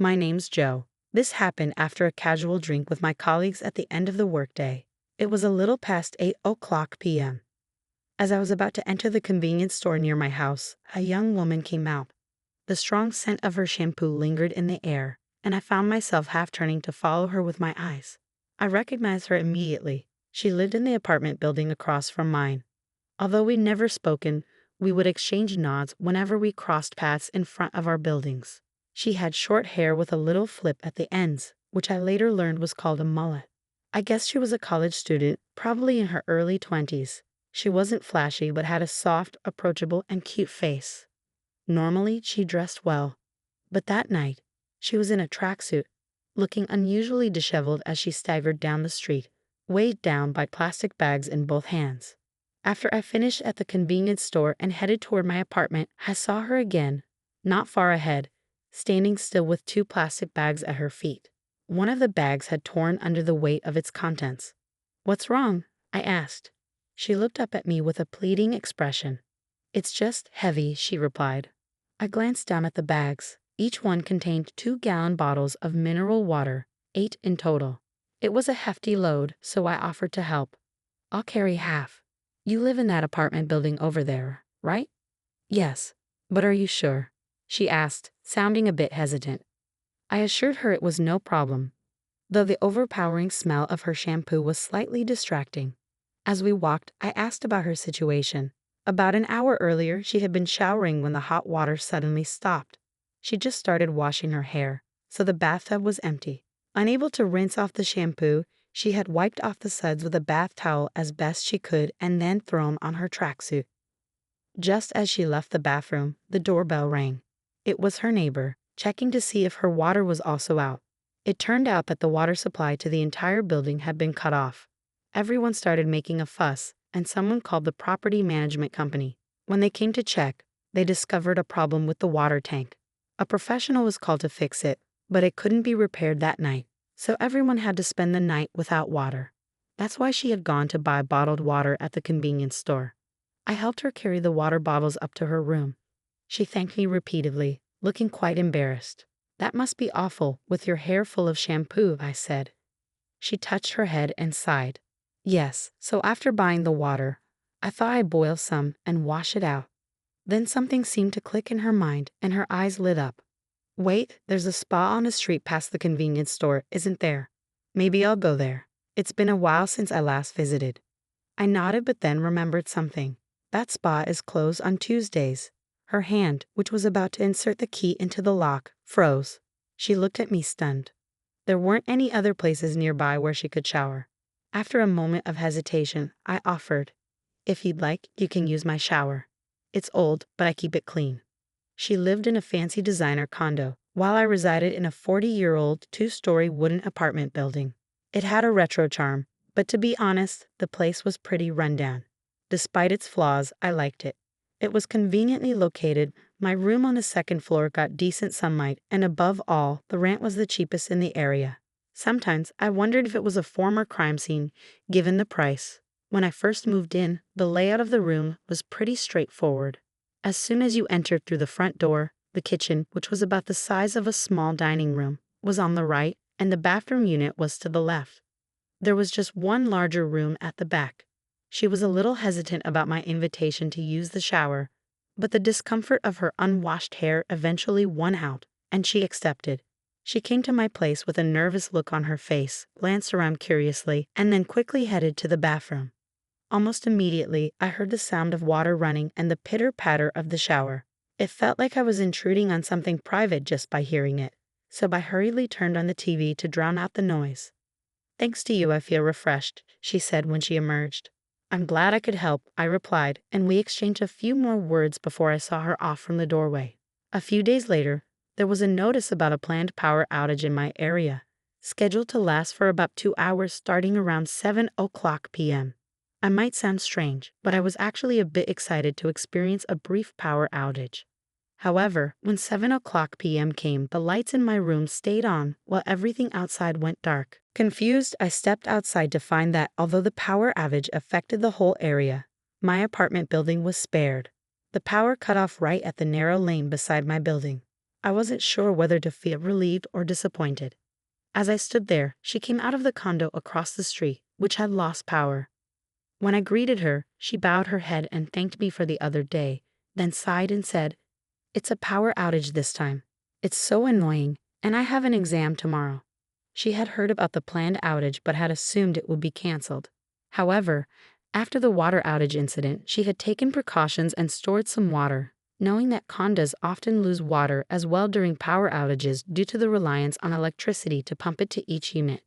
My name's Joe. This happened after a casual drink with my colleagues at the end of the workday. It was a little past 8 p.m. As I was about to enter the convenience store near my house, a young woman came out. The strong scent of her shampoo lingered in the air, and I found myself half turning to follow her with my eyes. I recognized her immediately. She lived in the apartment building across from mine. Although we'd never spoken, we would exchange nods whenever we crossed paths in front of our buildings. She had short hair with a little flip at the ends, which I later learned was called a mullet. I guess she was a college student, probably in her early 20s. She wasn't flashy but had a soft, approachable, and cute face. Normally, she dressed well, but that night, she was in a tracksuit, looking unusually disheveled as she staggered down the street, weighed down by plastic bags in both hands. After I finished at the convenience store and headed toward my apartment, I saw her again, not far ahead, standing still with 2 plastic bags at her feet. One of the bags had torn under the weight of its contents. "What's wrong?" I asked. She looked up at me with a pleading expression. "It's just heavy," she replied. I glanced down at the bags. Each one contained 2-gallon bottles of mineral water, 8 in total. It was a hefty load, so I offered to help. "I'll carry half. You live in that apartment building over there, right?" "Yes, but are you sure?" she asked, sounding a bit hesitant. I assured her it was no problem, though the overpowering smell of her shampoo was slightly distracting. As we walked, I asked about her situation. About an hour earlier, she had been showering when the hot water suddenly stopped. She just started washing her hair, so the bathtub was empty. Unable to rinse off the shampoo, she had wiped off the suds with a bath towel as best she could and then thrown on her tracksuit. Just as she left the bathroom, the doorbell rang. It was her neighbor, checking to see if her water was also out. It turned out that the water supply to the entire building had been cut off. Everyone started making a fuss, and someone called the property management company. When they came to check, they discovered a problem with the water tank. A professional was called to fix it, but it couldn't be repaired that night, so everyone had to spend the night without water. That's why she had gone to buy bottled water at the convenience store. I helped her carry the water bottles up to her room. She thanked me repeatedly, looking quite embarrassed. "That must be awful, with your hair full of shampoo," I said. She touched her head and sighed. "Yes, so after buying the water, I thought I'd boil some and wash it out." Then something seemed to click in her mind, and her eyes lit up. "Wait, there's a spa on the street past the convenience store, isn't there? Maybe I'll go there. It's been a while since I last visited." I nodded but then remembered something. "That spa is closed on Tuesdays." Her hand, which was about to insert the key into the lock, froze. She looked at me stunned. There weren't any other places nearby where she could shower. After a moment of hesitation, I offered, "If you'd like, you can use my shower. It's old, but I keep it clean." She lived in a fancy designer condo, while I resided in a 40-year-old 2-story wooden apartment building. It had a retro charm, but to be honest, the place was pretty rundown. Despite its flaws, I liked it. It was conveniently located. My room on the 2nd floor got decent sunlight, and above all, the rent was the cheapest in the area. Sometimes I wondered if it was a former crime scene, given the price. When I first moved in, the layout of the room was pretty straightforward. As soon as you entered through the front door, the kitchen, which was about the size of a small dining room, was on the right, and the bathroom unit was to the left. There was just one larger room at the back. She was a little hesitant about my invitation to use the shower, but the discomfort of her unwashed hair eventually won out, and she accepted. She came to my place with a nervous look on her face, glanced around curiously, and then quickly headed to the bathroom. Almost immediately, I heard the sound of water running and the pitter-patter of the shower. It felt like I was intruding on something private just by hearing it, so I hurriedly turned on the TV to drown out the noise. "Thanks to you, I feel refreshed," she said when she emerged. "I'm glad I could help," I replied, and we exchanged a few more words before I saw her off from the doorway. A few days later, there was a notice about a planned power outage in my area, scheduled to last for about 2 hours starting around 7 p.m. I might sound strange, but I was actually a bit excited to experience a brief power outage. However, when 7 p.m. came, the lights in my room stayed on while everything outside went dark. Confused, I stepped outside to find that, although the power outage affected the whole area, my apartment building was spared. The power cut off right at the narrow lane beside my building. I wasn't sure whether to feel relieved or disappointed. As I stood there, she came out of the condo across the street, which had lost power. When I greeted her, she bowed her head and thanked me for the other day, then sighed and said, "It's a power outage this time. It's so annoying, and I have an exam tomorrow." She had heard about the planned outage but had assumed it would be canceled. However, after the water outage incident, she had taken precautions and stored some water, knowing that condos often lose water as well during power outages due to the reliance on electricity to pump it to each unit.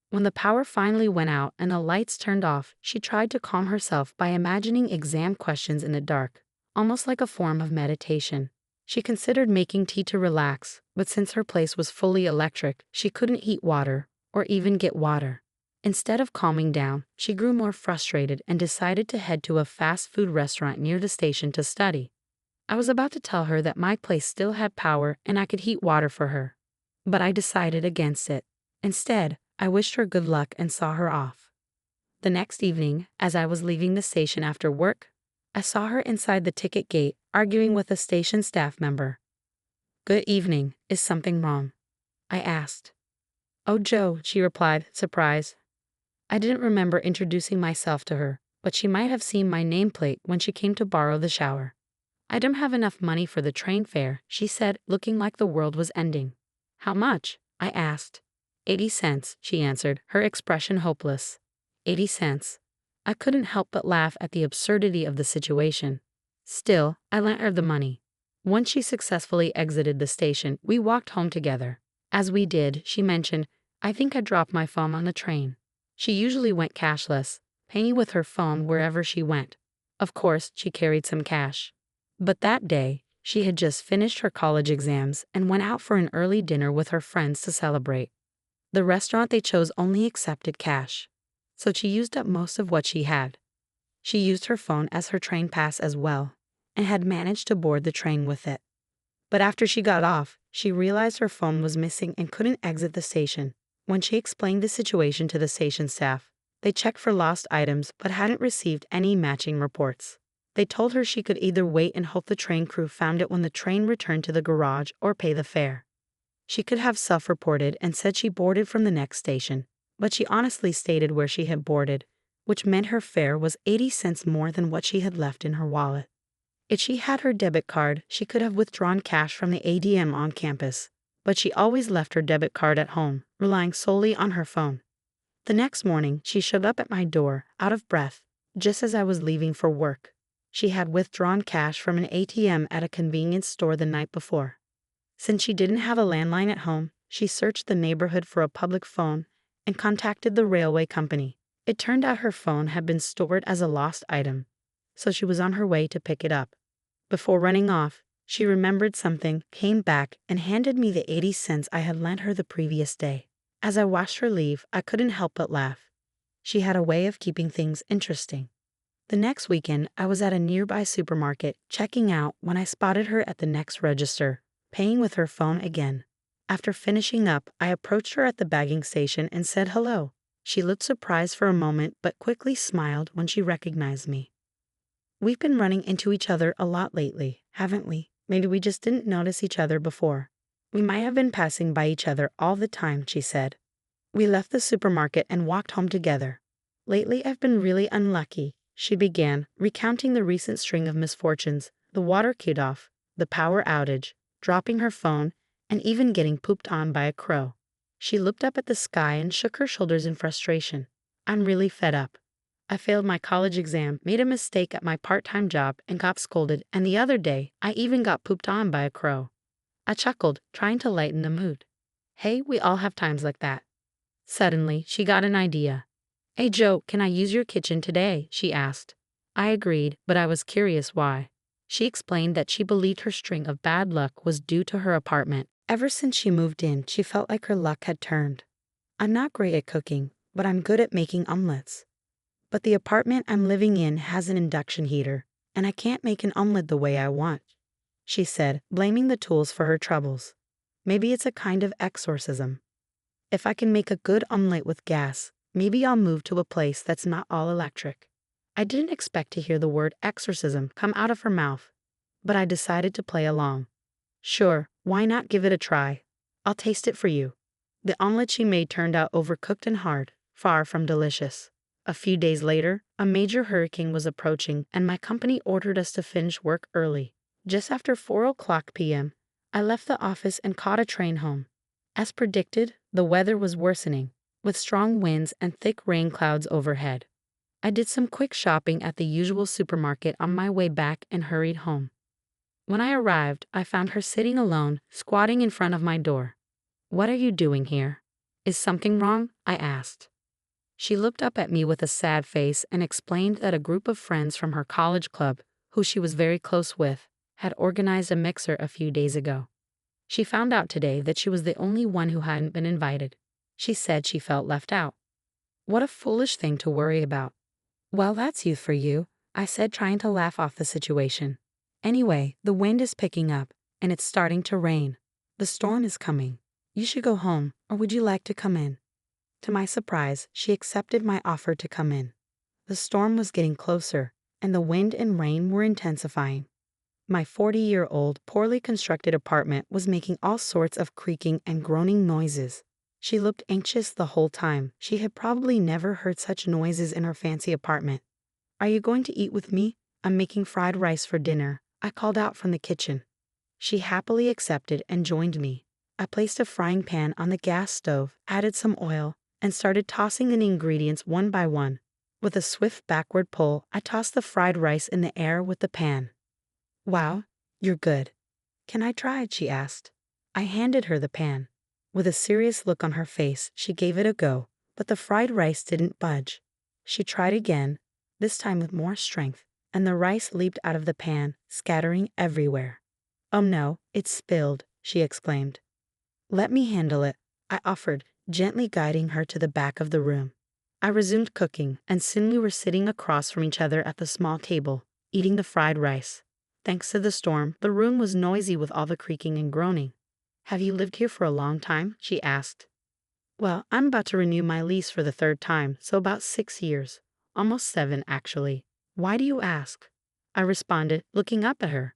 When the power finally went out and the lights turned off, she tried to calm herself by imagining exam questions in the dark, almost like a form of meditation. She considered making tea to relax, but since her place was fully electric, she couldn't heat water or even get water. Instead of calming down, she grew more frustrated and decided to head to a fast food restaurant near the station to study. I was about to tell her that my place still had power and I could heat water for her, but I decided against it. Instead, I wished her good luck and saw her off. The next evening, as I was leaving the station after work, I saw her inside the ticket gate arguing with a station staff member. "Good evening, is something wrong?" I asked. "Oh, Joe," she replied, surprised. I didn't remember introducing myself to her, but she might have seen my nameplate when she came to borrow the shower. "I don't have enough money for the train fare," she said, looking like the world was ending. "How much?" I asked. 80 cents, she answered, her expression hopeless. 80 cents. I couldn't help but laugh at the absurdity of the situation. Still, I lent her the money. Once she successfully exited the station, we walked home together. As we did, she mentioned, "I think I dropped my phone on the train." She usually went cashless, paying with her phone wherever she went. Of course, she carried some cash. But that day, she had just finished her college exams and went out for an early dinner with her friends to celebrate. The restaurant they chose only accepted cash, so she used up most of what she had. She used her phone as her train pass as well, and had managed to board the train with it. But after she got off, she realized her phone was missing and couldn't exit the station. When she explained the situation to the station staff, they checked for lost items but hadn't received any matching reports. They told her she could either wait and hope the train crew found it when the train returned to the garage or pay the fare. She could have self-reported and said she boarded from the next station, but she honestly stated where she had boarded, which meant her fare was 80 cents more than what she had left in her wallet. If she had her debit card, she could have withdrawn cash from the ATM on campus, but she always left her debit card at home, relying solely on her phone. The next morning, she showed up at my door, out of breath, just as I was leaving for work. She had withdrawn cash from an ATM at a convenience store the night before. Since she didn't have a landline at home, she searched the neighborhood for a public phone and contacted the railway company. It turned out her phone had been stored as a lost item, so she was on her way to pick it up. Before running off, she remembered something, came back, and handed me the 80 cents I had lent her the previous day. As I watched her leave, I couldn't help but laugh. She had a way of keeping things interesting. The next weekend, I was at a nearby supermarket checking out when I spotted her at the next register, paying with her phone again. After finishing up, I approached her at the bagging station and said hello. She looked surprised for a moment but quickly smiled when she recognized me. "We've been running into each other a lot lately, haven't we? Maybe we just didn't notice each other before. We might have been passing by each other all the time," she said. We left the supermarket and walked home together. "Lately I've been really unlucky," she began, recounting the recent string of misfortunes, the water cut-off, the power outage, dropping her phone, and even getting pooped on by a crow. She looked up at the sky and shook her shoulders in frustration. "I'm really fed up. I failed my college exam, made a mistake at my part-time job, and got scolded, and the other day, I even got pooped on by a crow." I chuckled, trying to lighten the mood. Hey, we all have times like that. Suddenly, she got an idea. "Hey Joe, can I use your kitchen today?" she asked. I agreed, but I was curious why. She explained that she believed her string of bad luck was due to her apartment. Ever since she moved in, she felt like her luck had turned. "I'm not great at cooking, but I'm good at making omelets. But the apartment I'm living in has an induction heater, and I can't make an omelet the way I want," she said, blaming the tools for her troubles. "Maybe it's a kind of exorcism. If I can make a good omelet with gas, maybe I'll move to a place that's not all electric." I didn't expect to hear the word exorcism come out of her mouth, but I decided to play along. "Sure, Why not give it a try? I'll taste it for you. The omelet she made turned out overcooked and hard, far from delicious. A few days later, a major hurricane was approaching and my company ordered us to finish work early. Just after 4 p.m., I left the office and caught a train home. As predicted, the weather was worsening, with strong winds and thick rain clouds overhead. I did some quick shopping at the usual supermarket on my way back and hurried home. When I arrived, I found her sitting alone, squatting in front of my door. "What are you doing here? Is something wrong?" I asked. She looked up at me with a sad face and explained that a group of friends from her college club, who she was very close with, had organized a mixer a few days ago. She found out today that she was the only one who hadn't been invited. She said she felt left out. What a foolish thing to worry about. "Well, that's youth for you," I said, trying to laugh off the situation. "Anyway, the wind is picking up, and it's starting to rain. The storm is coming. You should go home, or would you like to come in?" To my surprise, she accepted my offer to come in. The storm was getting closer, and the wind and rain were intensifying. My 40-year-old, poorly constructed apartment was making all sorts of creaking and groaning noises. She looked anxious the whole time. She had probably never heard such noises in her fancy apartment. "Are you going to eat with me? I'm making fried rice for dinner," I called out from the kitchen. She happily accepted and joined me. I placed a frying pan on the gas stove, added some oil, and started tossing in the ingredients one by one. With a swift backward pull, I tossed the fried rice in the air with the pan. "Wow, you're good. Can I try it?" she asked. I handed her the pan. With a serious look on her face, she gave it a go, but the fried rice didn't budge. She tried again, this time with more strength, and the rice leaped out of the pan, scattering everywhere. "Oh no, it's spilled," she exclaimed. "Let me handle it," I offered, gently guiding her to the back of the room. I resumed cooking, and soon we were sitting across from each other at the small table, eating the fried rice. Thanks to the storm, the room was noisy with all the creaking and groaning. "Have you lived here for a long time?" she asked. "Well, I'm about to renew my lease for the third time, so about 6 years. Almost 7, actually. Why do you ask?" I responded, looking up at her.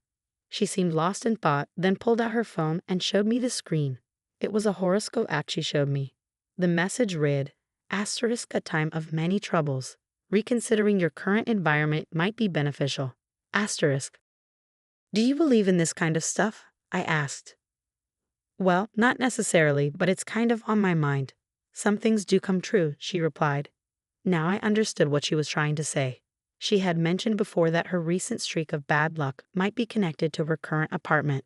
She seemed lost in thought, then pulled out her phone and showed me the screen. It was a horoscope app she showed me. The message read, "Asterisk, a time of many troubles. Reconsidering your current environment might be beneficial. Asterisk." "Do you believe in this kind of stuff?" I asked. "Well, not necessarily, but it's kind of on my mind. Some things do come true," she replied. Now I understood what she was trying to say. She had mentioned before that her recent streak of bad luck might be connected to her current apartment.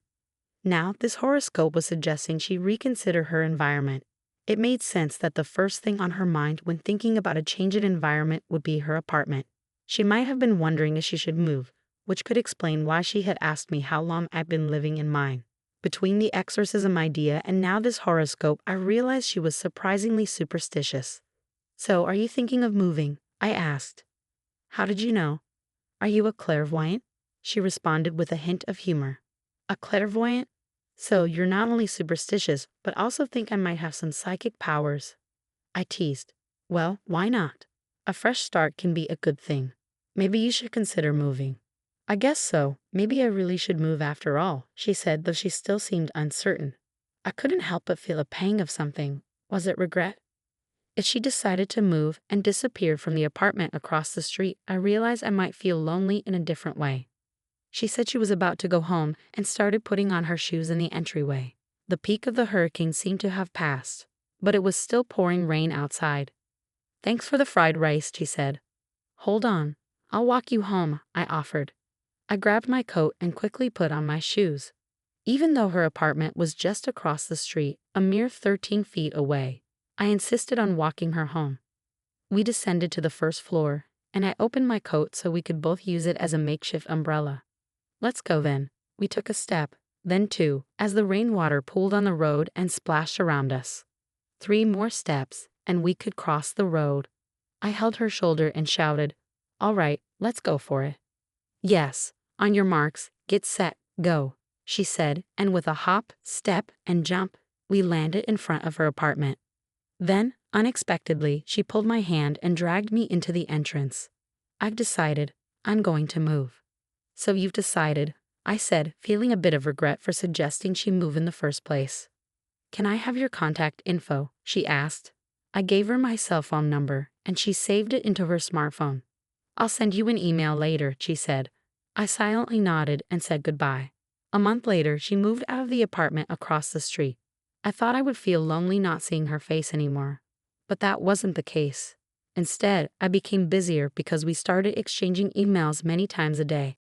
Now, this horoscope was suggesting she reconsider her environment. It made sense that the first thing on her mind when thinking about a change in environment would be her apartment. She might have been wondering if she should move, which could explain why she had asked me how long I'd been living in mine. Between the exorcism idea and now this horoscope, I realized she was surprisingly superstitious. "So, are you thinking of moving?" I asked. "How did you know?" "Are you a clairvoyant?" She responded with a hint of humor. "A clairvoyant? So, you're not only superstitious, but also think I might have some psychic powers." I teased. "Well, why not? A fresh start can be a good thing. Maybe you should consider moving." "I guess so. Maybe I really should move after all," she said, though she still seemed uncertain. I couldn't help but feel a pang of something. Was it regret? If she decided to move and disappeared from the apartment across the street, I realized I might feel lonely in a different way. She said she was about to go home and started putting on her shoes in the entryway. The peak of the hurricane seemed to have passed, but it was still pouring rain outside. "Thanks for the fried rice," she said. "Hold on. I'll walk you home," I offered. I grabbed my coat and quickly put on my shoes. Even though her apartment was just across the street, a mere 13 feet away, I insisted on walking her home. We descended to the first floor, and I opened my coat so we could both use it as a makeshift umbrella. "Let's go then." We took a step, then 2, as the rainwater pooled on the road and splashed around us. 3 more steps, and we could cross the road. I held her shoulder and shouted, "All right, let's go for it." "Yes, on your marks, get set, go," she said, and with a hop, step, and jump, we landed in front of her apartment. Then, unexpectedly, she pulled my hand and dragged me into the entrance. "I've decided. I'm going to move." "So you've decided," I said, feeling a bit of regret for suggesting she move in the first place. Can I have your contact info? She asked. I gave her my cell phone number, and she saved it into her smartphone. I'll send you an email later, she said. I silently nodded and said goodbye. A month later, she moved out of the apartment across the street. I thought I would feel lonely not seeing her face anymore. But that wasn't the case. Instead, I became busier because we started exchanging emails many times a day.